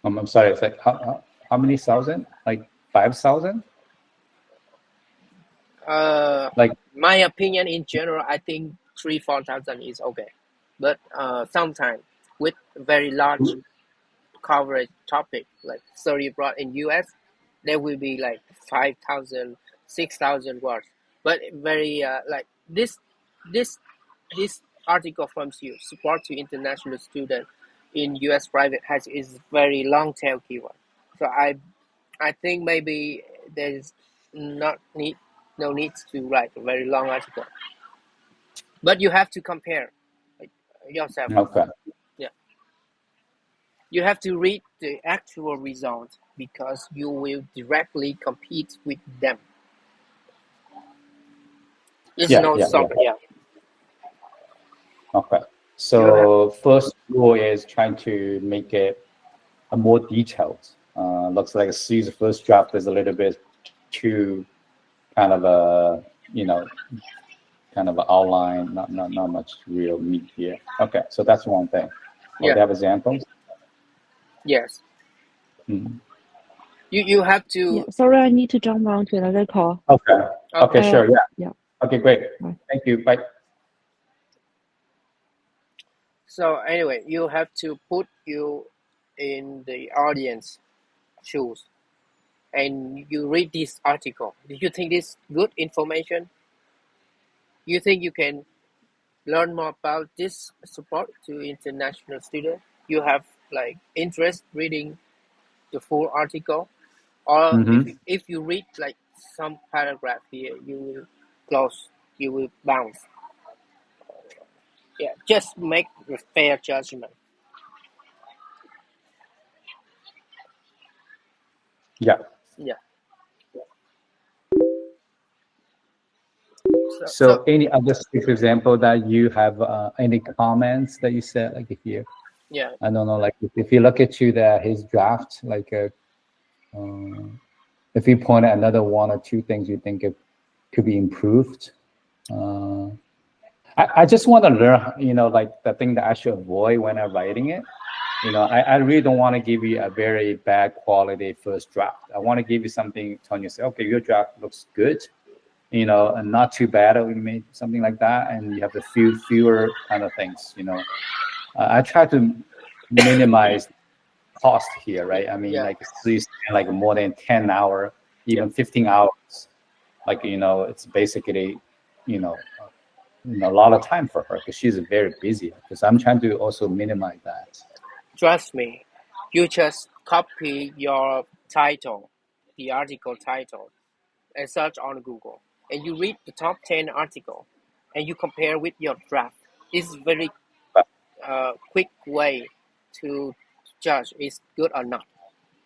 Speaker 2: I'm sorry, it's like how many thousand? Like 5,000? Like
Speaker 1: My opinion in general, I think 3-4,000 is okay, but sometimes with very large coverage topic like study abroad in US, there will be like 5,000, 6,000 words. But very like this article from you, support to international student in US private high school, is very long tail keyword. So I think maybe there's not need no need to write a very long article, but you have to compare like, yourself.
Speaker 2: okay.
Speaker 1: Yeah, you have to read the actual result because you will directly compete with them. It's
Speaker 2: Yeah,
Speaker 1: no
Speaker 2: yeah, yeah.
Speaker 1: soccer. Yeah,
Speaker 2: Okay.
Speaker 1: you have.
Speaker 2: So first rule is trying to make it a more detailed. Looks like C's first draft is a little bit too kind of a, kind of an outline, not much real meat here. Okay, so that's one thing. Oh,
Speaker 1: Yeah.
Speaker 2: they have examples?
Speaker 1: Yes.
Speaker 2: Mhm.
Speaker 1: You have
Speaker 4: Yeah,
Speaker 1: to.
Speaker 4: sorry, I need to jump on to another call.
Speaker 2: Okay. Okay, sure. Yeah.
Speaker 4: Yeah.
Speaker 2: Okay, great.
Speaker 4: Bye.
Speaker 2: Thank you. Bye.
Speaker 1: So anyway, you have to put you in the audience shoes, and you read this article. Do you think this good information? You think you can learn more about this support to international students? You have like interest reading the full article, or
Speaker 2: Mm-hmm.
Speaker 1: if you read like some paragraph here, you will close, you will bounce. Yeah, just make a fair judgment.
Speaker 2: Yeah.
Speaker 1: Yeah.
Speaker 2: So any other specific example that you have, any comments that you said, like if you,
Speaker 1: yeah,
Speaker 2: I don't know, like if you look into his draft, like if you point at another one or two things you think it could be improved. I just want to learn, like the thing that I should avoid when I'm writing it. I really don't want to give you a very bad quality first draft. I want to give you something, Tony, say, okay, your draft looks good, and not too bad. We made something like that, and you have the fewer kind of things. I try to minimize cost here, right? I mean,
Speaker 1: yeah.
Speaker 2: like you spend like more than 10 hours, even 15 hours. Like it's basically, you know, a lot of time for her because she's very busy. Because I'm trying to also minimize that.
Speaker 1: Trust me, you just copy your title, the article title, and search on Google, and you read the top 10 article, and you compare with your draft. This is very
Speaker 2: But,
Speaker 1: quick way to judge it's good or not.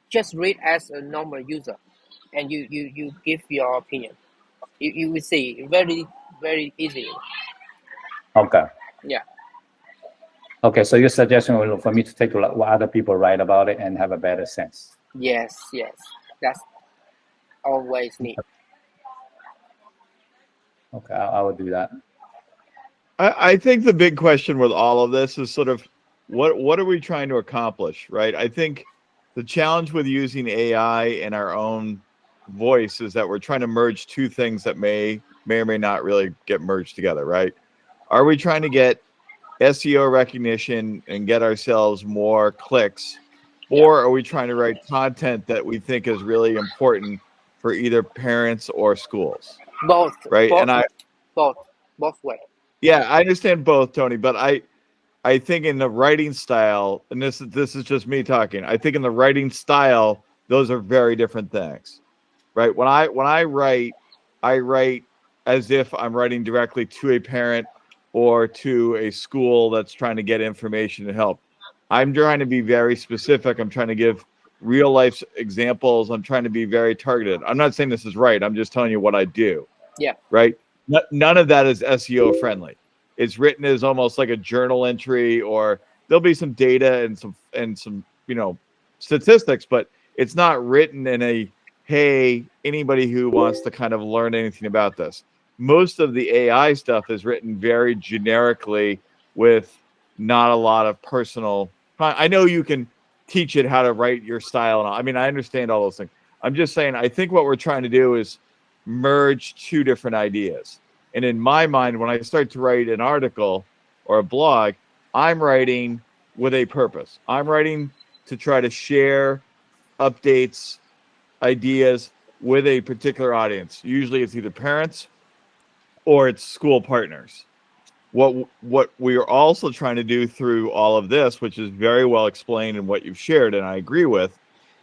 Speaker 1: Just read as a normal user, and you give your opinion. You will see very, very easily.
Speaker 2: okay.
Speaker 1: Yeah.
Speaker 2: Okay, so your suggestion was for me to take a look what other people write about it and have a better sense.
Speaker 1: Yes, yes. That's always neat.
Speaker 2: Okay, I will do that.
Speaker 5: I think the big question with all of this is sort of what are we trying to accomplish, right? I think the challenge with using AI in our own voice is that we're trying to merge two things that may or may not really get merged together, right? Are we trying to get SEO recognition and get ourselves more clicks,
Speaker 1: Yeah.
Speaker 5: or are we trying to write content that we think is really important for either parents or schools,
Speaker 1: Both,
Speaker 5: right?
Speaker 1: both,
Speaker 5: And
Speaker 1: both way.
Speaker 5: yeah, I understand both, Tony, but I think in the writing style, and this is just me talking. I think in the writing style, those are very different things, right? When I write as if I'm writing directly to a parent or to a school that's trying to get information and help. I'm trying to be very specific. I'm trying to give real life examples. I'm trying to be very targeted. I'm not saying this is right. I'm just telling you what I do,
Speaker 1: Yeah.
Speaker 5: right? None of that is SEO friendly. It's written as almost like a journal entry, or there'll be some data and some statistics, but it's not written in a, hey, anybody who wants to kind of learn anything about this. Most of the AI stuff is written very generically with not a lot of personal. I know you can teach it how to write your style, and I mean I understand all those things. I'm just saying I think what we're trying to do is merge two different ideas. And in my mind, when I start to write an article or a blog, I'm writing with a purpose. I'm writing to try to share updates, ideas with a particular audience. Usually it's either parents or it's school partners. What we are also trying to do through all of this, which is very well explained in what you've shared, and I agree with,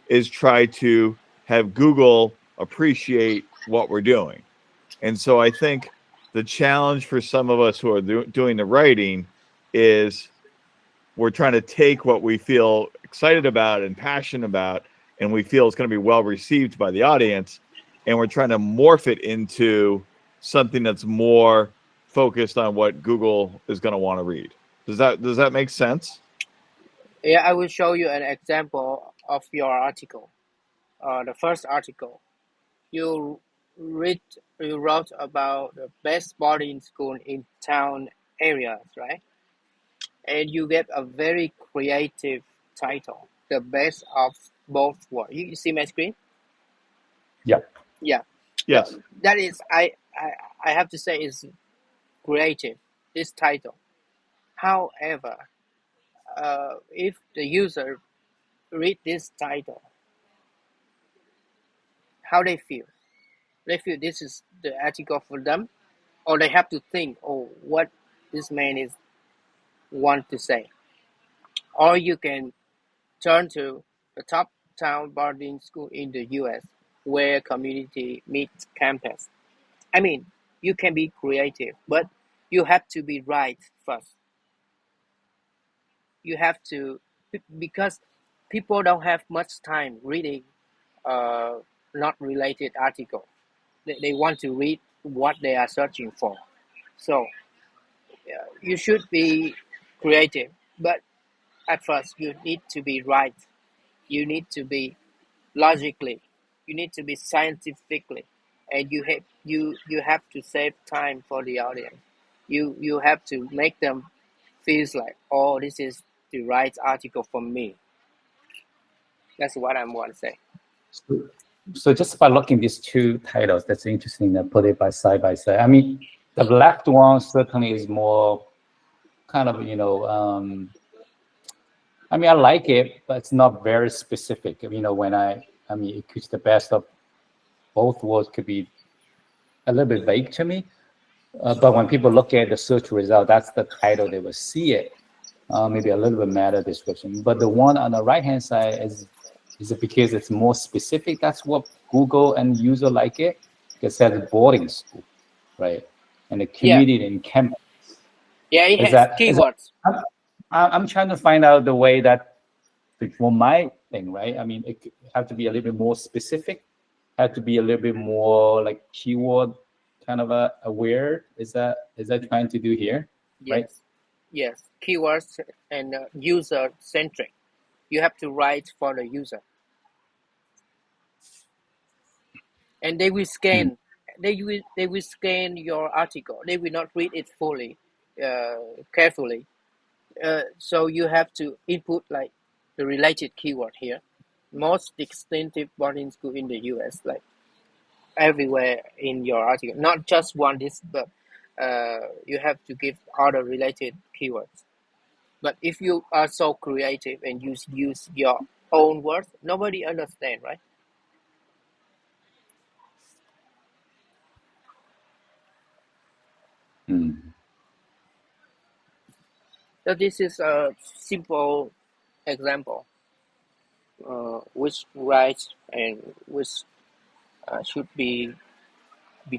Speaker 5: is try to have Google appreciate what we're doing. And so I think the challenge for some of us who are doing the writing is we're trying to take what we feel excited about and passionate about, and we feel it's going to be well received by the audience, and we're trying to morph it into something that's more focused on what Google is going to want to read. Does that make sense?
Speaker 1: Yeah, I will show you an example of your article. The first article, you you wrote about the best boarding school in town areas, right? And you get a very creative title, the best of both worlds. You see my screen?
Speaker 2: Yeah.
Speaker 1: Yeah.
Speaker 5: Yes.
Speaker 1: That is, I have to say, is creative. This title. However, if the user read this title, how they feel? They feel this is the article for them, or they have to think, oh, what this man is want to say. Or you can turn to the top town boarding school in the U.S. where community meets campus. I mean, you can be creative, but you have to be right first. You have to, because people don't have much time reading uh, not related article. They want to read what they are searching for. So you should be creative, but at first you need to be right. You need to be logically. You need to be scientifically, and you have to save time for the audience. You have to make them feels like, oh, this is the right article for me. That's what I want to say.
Speaker 2: So just by looking these two titles, that's interesting to put it by side. I mean, the left one certainly is more kind of, I mean, I like it, but it's not very specific. When I mean, it could the best of both worlds could be a little bit vague to me. But when people look at the search result, that's the title they will see it. Maybe a little bit meta description. But the one on the right-hand side is it because it's more specific? That's what Google and user like it. It says boarding school, right? And the community in campus.
Speaker 1: Yeah, it
Speaker 2: Is
Speaker 1: has
Speaker 2: that
Speaker 1: keywords.
Speaker 2: I'm trying to find out the way that for my thing, right? I mean, it have to be a little bit more specific, have to be a little bit more like keyword kind of aware. Is that trying to do here?
Speaker 1: Yes,
Speaker 2: Right?
Speaker 1: yes, keywords and user centric. You have to write for the user, and they will scan. They will scan your article. They will not read it fully, carefully. So you have to input like the related keyword here. Most distinctive boarding school in the U.S. like everywhere in your article, not just one this, but you have to give other related keywords. But if you are so creative and use your own words, nobody understand, right? So this is a simple example, which right and which should be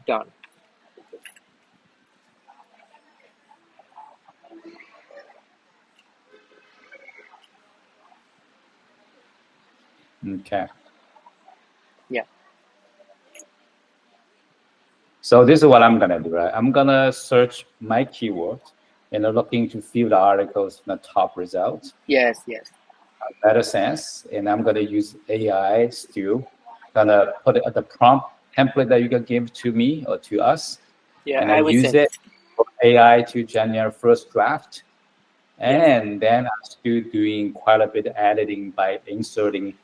Speaker 1: done.
Speaker 2: Okay.
Speaker 1: Yeah.
Speaker 2: So this is what I'm gonna do, right? I'm gonna search my keywords and I'm looking to fill the articles in the top results.
Speaker 1: Yes. Yes.
Speaker 2: Better sense, and I'm gonna use AI still. Gonna put it at the prompt template that you can give to me or to us,
Speaker 1: Yeah.
Speaker 2: and
Speaker 1: I
Speaker 2: I
Speaker 1: will
Speaker 2: use
Speaker 1: send.
Speaker 2: it for AI to generate first draft,
Speaker 1: Yes.
Speaker 2: and then I'm still doing quite a bit of editing by inserting,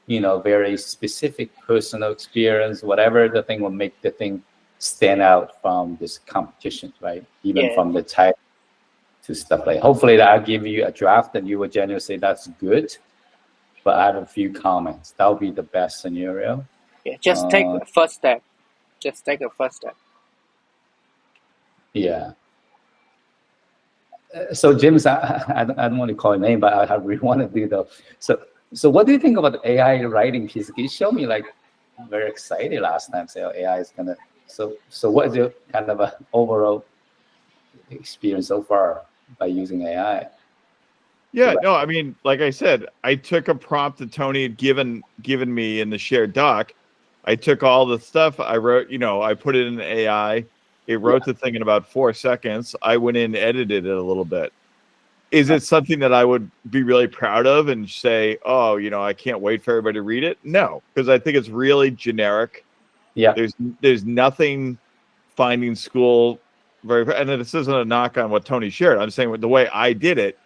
Speaker 2: very specific personal experience, whatever the thing will make the thing stand out from this competition, right? Even
Speaker 1: Yeah.
Speaker 2: from the type to stuff like. Hopefully, that I'll give you a draft and you will generally say that's good. But I have a few comments. That would be the best scenario.
Speaker 1: Yeah. Just take a first step. Just take a first step.
Speaker 2: Yeah. So James, I don't want to call your name, but I really want to do though. So what do you think about the AI writing piece? Can you show me like very excited last time? Say, AI is gonna. So what is your kind of a overall experience so far by using AI?
Speaker 5: Yeah, no, I mean, like I said, I took a prompt that Tony had given me in the shared doc. I took all the stuff I wrote, I put it in AI. It wrote the thing in about 4 seconds. I went in, edited it a little bit. Is it something that I would be really proud of and say, oh, I can't wait for everybody to read it? No, because I think it's really generic.
Speaker 2: Yeah.
Speaker 5: There's nothing finding school very, and this isn't a knock on what Tony shared. I'm saying with the way I did it,